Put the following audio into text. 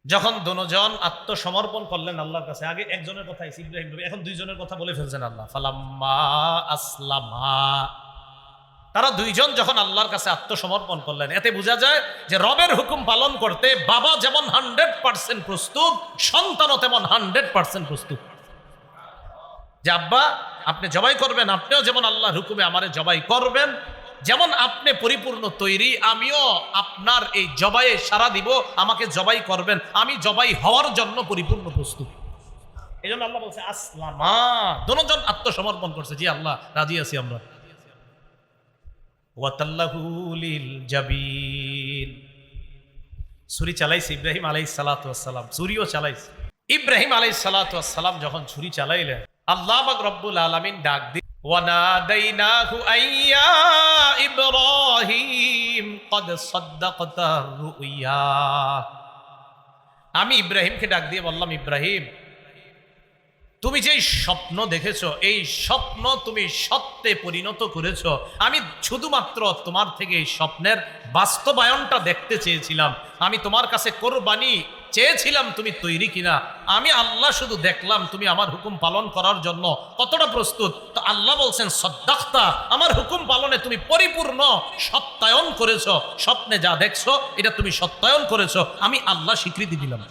যখন দুজন আত্মসমর্পণ করলেন আল্লাহর কাছে, আগে একজনের কথা ইব্রাহিম নবী, এখন দুইজনের কথা বলে ফেলছেন আল্লাহ। ফালাম্মা আসলামা, তারা দুইজন যখন আল্লাহর কাছে আত্মসমর্পণ করলেন, এতে বোঝা যায় যে রবের হুকুম পালন করতে বাবা যেমন 100% প্রস্তুত, সন্তানও তেমন 100% প্রস্তুত। যে আব্বা আপনি জবাই করবেন, আপনিও যেমন আল্লাহর হুকুমে আমারে জবাই করবেন, যেমন আপনি পরিপূর্ণ তৈরি, আমিও আপনার এই জবাইয়ে সাড়া দিব, আমাকে জবাই করবেন, আমি জবাই হওয়ার জন্য পরিপূর্ণ প্রস্তুত। এই জন্য আল্লাহ বলছে আসলামা, দুজন আত্মসমর্পণ করছে, জি আল্লাহ রাজি আছি আমরা। ওয়াতাল্লাহু লিল জাবিন, ছুরি চালাইছে ইব্রাহিম আলাইহিস সালাতু ওয়াস সালাম, ছুরিও চালাইছে। ইব্রাহিম আলাইহিস সালাতু ওয়াস সালাম যখন ছুরি চালাইলেন, আল্লাহ পাক রব্বুল আলামিন ডাক দি ওয়ানাদাইনাহু আইয়া ইব্রাহিম ক্বাদ সাদ্দাকতা রুইয়া। আমি ইব্রাহিমকে ডাক দিয়ে বললাম, ইব্রাহিম তুমি যেই স্বপ্ন দেখেছো, এই স্বপ্ন তুমি সত্যে পরিণত করেছো। আমি শুধুমাত্র তোমার থেকে এই স্বপ্নের বাস্তবায়নটা দেখতে চেয়েছিলাম। আমি তোমার কাছে কোরবানি চেয়েছিলাম, তুমি তৈরি কিনা। আমি আল্লাহ শুধু দেখলাম তুমি আমার হুকুম পালন করার জন্য কতটা প্রস্তুত। তো আল্লাহ বলছেন সদ্দাক্তা, আমার হুকুম পালনে তুমি পরিপূর্ণ সত্যায়ন করেছো। স্বপ্নে যা দেখছো এটা তুমি সত্যায়ন করেছো, আমি আল্লাহ স্বীকৃতি দিলাম।